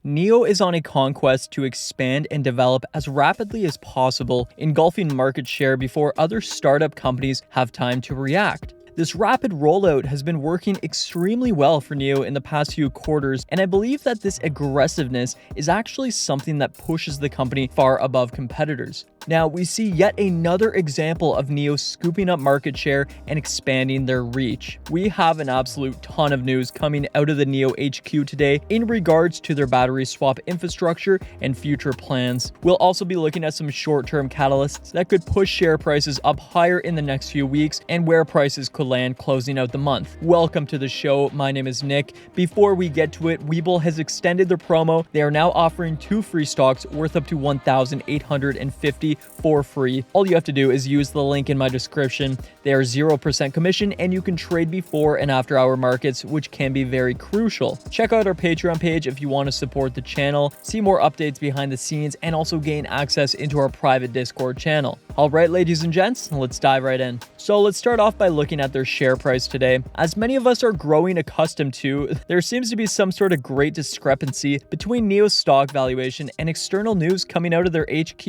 NIO is on a conquest to expand and develop as rapidly as possible, engulfing market share before other startup companies have time to react. This rapid rollout has been working extremely well for NIO in the past few quarters, and I believe that this aggressiveness is actually something that pushes the company far above competitors. Now, we see yet another example of NIO scooping up market share and expanding their reach. We have an absolute ton of news coming out of the NIO HQ today in regards to their battery swap infrastructure and future plans. We'll also be looking at some short-term catalysts that could push share prices up higher in the next few weeks and where prices could land closing out the month. Welcome to the show. My name is Nick. Before we get to it, Webull has extended their promo. They are now offering 2 free stocks worth up to $1,850 for free. All you have to do is use the link in my description. They are 0% commission and you can trade before and after hour markets, which can be very crucial. Check out our Patreon page if you want to support the channel, see more updates behind the scenes, and also gain access into our private Discord channel. All right, ladies and gents, let's dive right in. So let's start off by looking at their share price today. As many of us are growing accustomed to, there seems to be some sort of great discrepancy between NIO's stock valuation and external news coming out of their HQ.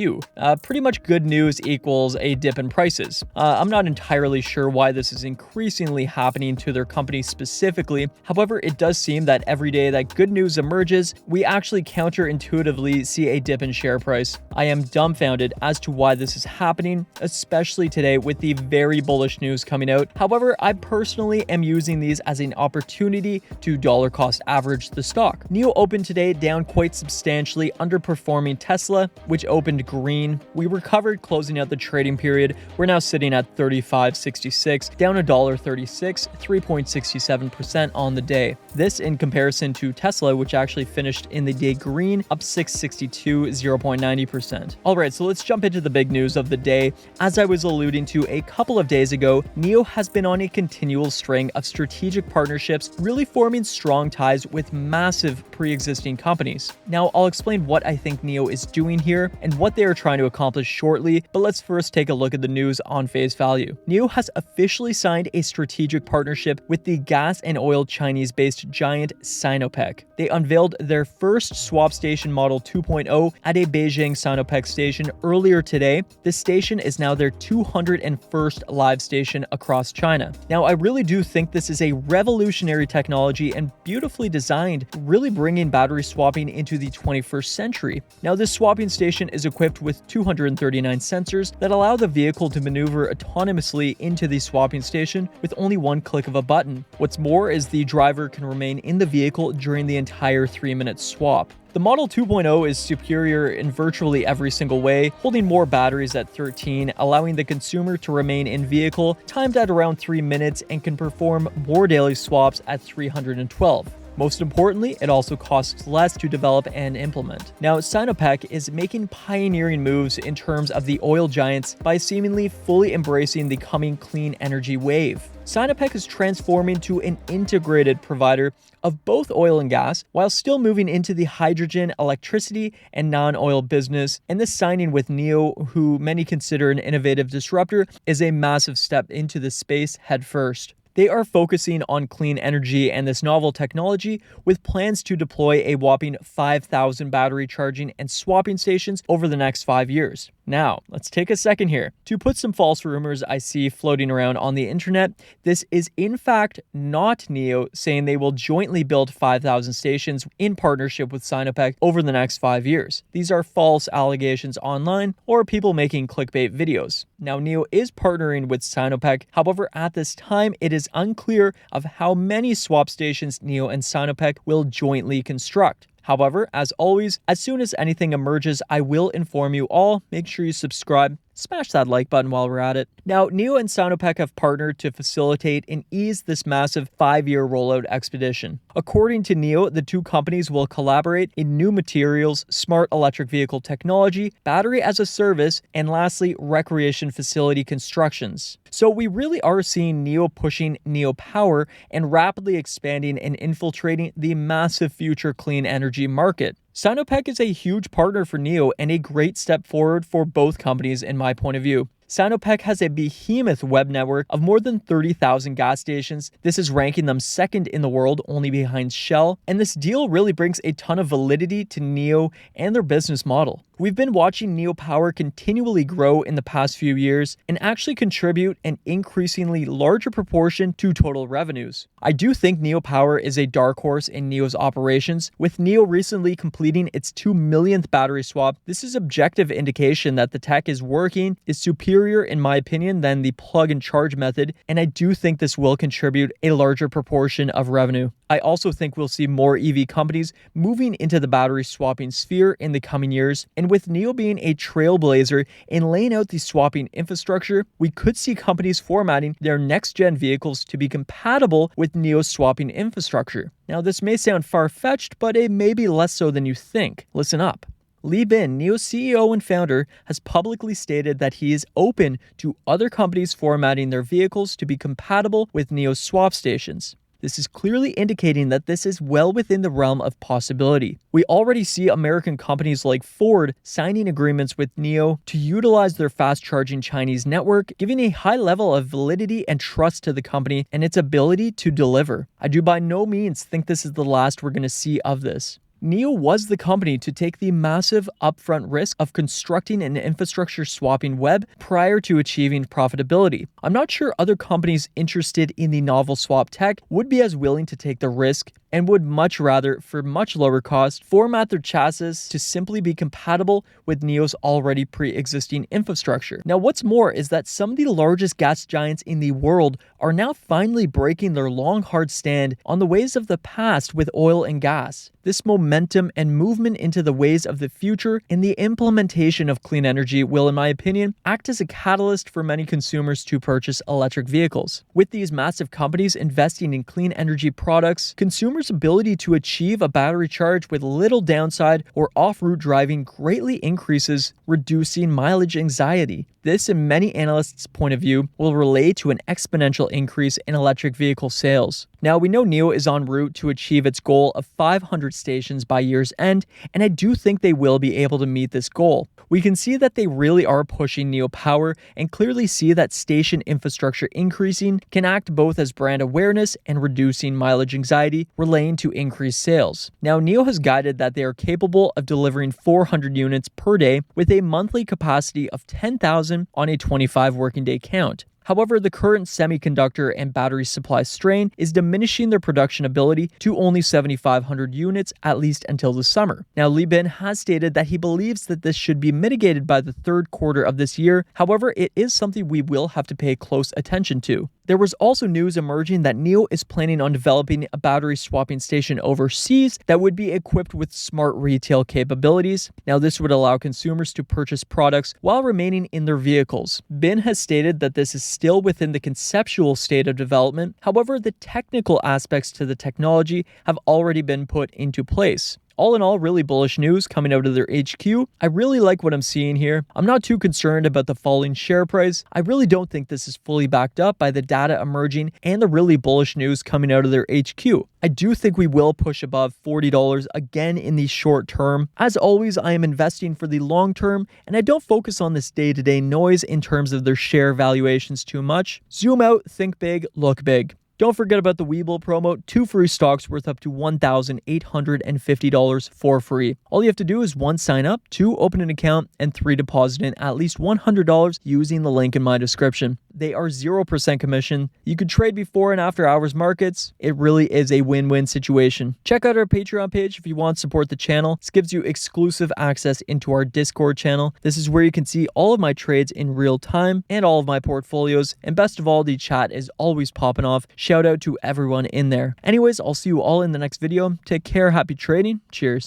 Pretty much good news equals a dip in prices. I'm not entirely sure why this is increasingly happening to their company specifically. However, it does seem that every day that good news emerges, we actually counterintuitively see a dip in share price. I am dumbfounded as to why this is happening, especially today with the very bullish news coming out. However, I personally am using these as an opportunity to dollar cost average the stock. NIO opened today down quite substantially, underperforming Tesla, which opened green. We recovered closing out the trading period. We're now sitting at 35.66, down $1.36, 3.67% on the day. This in comparison to Tesla, which actually finished in the day green, up 662, 0.90%. All right, so let's jump into the big news of the day. As I was alluding to a couple of days ago, NIO has been on a continual string of strategic partnerships, really forming strong ties with massive pre-existing companies. Now, I'll explain what I think NIO is doing here and what they are trying to accomplish shortly, but let's first take a look at the news on face value. NIO has officially signed a strategic partnership with the gas and oil Chinese-based giant Sinopec. They unveiled their first swap station Model 2.0 at a Beijing Sinopec station earlier today. This station is now their 201st live station across China. Now, I really do think this is a revolutionary technology and beautifully designed, really bringing battery swapping into the 21st century. Now, this swapping station is equipped with 239 sensors that allow the vehicle to maneuver autonomously into the swapping station with only one click of a button. What's more is the driver can remain in the vehicle during the entire 3-minute swap. The Model 2.0 is superior in virtually every single way, holding more batteries at 13, allowing the consumer to remain in vehicle, timed at around 3 minutes, and can perform more daily swaps at 312. Most importantly, it also costs less to develop and implement. Now, Sinopec is making pioneering moves in terms of the oil giants by seemingly fully embracing the coming clean energy wave. Sinopec is transforming to an integrated provider of both oil and gas while still moving into the hydrogen, electricity, and non-oil business. And this signing with NIO, who many consider an innovative disruptor, is a massive step into the space headfirst. They are focusing on clean energy and this novel technology with plans to deploy a whopping 5,000 battery charging and swapping stations over the next 5 years. Now, let's take a second here to put some false rumors I see floating around on the internet. This is in fact not NIO saying they will jointly build 5,000 stations in partnership with Sinopec over the next 5 years. These are false allegations online or people making clickbait videos. Now, NIO is partnering with Sinopec. However, at this time, it is unclear of how many swap stations NIO and Sinopec will jointly construct. However, as always, as soon as anything emerges, I will inform you all. Make sure you subscribe. Smash that like button while we're at it. Now, NIO and Sinopec have partnered to facilitate and ease this massive 5-year rollout expedition. According to NIO, the two companies will collaborate in new materials, smart electric vehicle technology, battery as a service, and lastly, recreation facility constructions. So we really are seeing NIO pushing NIO Power and rapidly expanding and infiltrating the massive future clean energy market. Sinopec is a huge partner for NIO and a great step forward for both companies in my point of view. Sinopec has a behemoth web network of more than 30,000 gas stations. This is ranking them second in the world, only behind Shell, and this deal really brings a ton of validity to NIO and their business model. We've been watching NIO Power continually grow in the past few years and actually contribute an increasingly larger proportion to total revenues. I do think NIO Power is a dark horse in NIO's operations, with NIO recently completing its 2 millionth battery swap. This is objective indication that the tech is working, is superior in my opinion than the plug and charge method, and I do think this will contribute a larger proportion of revenue. I also think we'll see more EV companies moving into the battery swapping sphere in the coming years, and with NIO being a trailblazer in laying out the swapping infrastructure, we could see companies formatting their next-gen vehicles to be compatible with NIO's swapping infrastructure. Now, this may sound far-fetched, but it may be less so than you think. Listen up. Li Bin, NIO's CEO and founder, has publicly stated that he is open to other companies formatting their vehicles to be compatible with NIO's swap stations. This is clearly indicating that this is well within the realm of possibility. We already see American companies like Ford signing agreements with NIO to utilize their fast-charging Chinese network, giving a high level of validity and trust to the company and its ability to deliver. I do by no means think this is the last we're going to see of this. NIO was the company to take the massive upfront risk of constructing an infrastructure swapping web prior to achieving profitability. I'm not sure other companies interested in the novel swap tech would be as willing to take the risk and would much rather, for much lower cost, format their chassis to simply be compatible with NIO's already pre-existing infrastructure. Now, what's more is that some of the largest gas giants in the world are now finally breaking their long, hard stand on the ways of the past with oil and gas. This momentum and movement into the ways of the future and the implementation of clean energy will, in my opinion, act as a catalyst for many consumers to purchase electric vehicles. With these massive companies investing in clean energy products, consumers' ability to achieve a battery charge with little downside or off-route driving greatly increases, reducing mileage anxiety. This, in many analysts' point of view, will relate to an exponential increase in electric vehicle sales. Now, we know NIO is en route to achieve its goal of 500 stations by year's end, and I do think they will be able to meet this goal. We can see that they really are pushing NIO Power and clearly see that station infrastructure increasing can act both as brand awareness and reducing mileage anxiety, relating to increased sales. Now, NIO has guided that they are capable of delivering 400 units per day with a monthly capacity of 10,000 on a 25 working day count. However, the current semiconductor and battery supply strain is diminishing their production ability to only 7,500 units, at least until the summer. Now, Li Bin has stated that he believes that this should be mitigated by the third quarter of this year. However, it is something we will have to pay close attention to. There was also news emerging that NIO is planning on developing a battery swapping station overseas that would be equipped with smart retail capabilities. Now, this would allow consumers to purchase products while remaining in their vehicles. Bin has stated that this is still within the conceptual state of development. However, the technical aspects to the technology have already been put into place. All in all, really bullish news coming out of their HQ. I really like what I'm seeing here. I'm not too concerned about the falling share price. I really don't think this is fully backed up by the data emerging and the really bullish news coming out of their HQ. I do think we will push above $40 again in the short term. As always, I am investing for the long term, and I don't focus on this day-to-day noise in terms of their share valuations too much. Zoom out, think big, look big. Don't forget about the Webull promo, 2 free stocks worth up to $1,850 for free. All you have to do is 1, sign up, 2, open an account, and 3, deposit in at least $100 using the link in my description. They are 0% commission. You could trade before and after hours markets. It really is a win-win situation. Check out our Patreon page if you want to support the channel. This gives you exclusive access into our Discord channel. This is where you can see all of my trades in real time and all of my portfolios. And best of all, the chat is always popping off. Shout out to everyone in there. Anyways, I'll see you all in the next video. Take care. Happy trading. Cheers.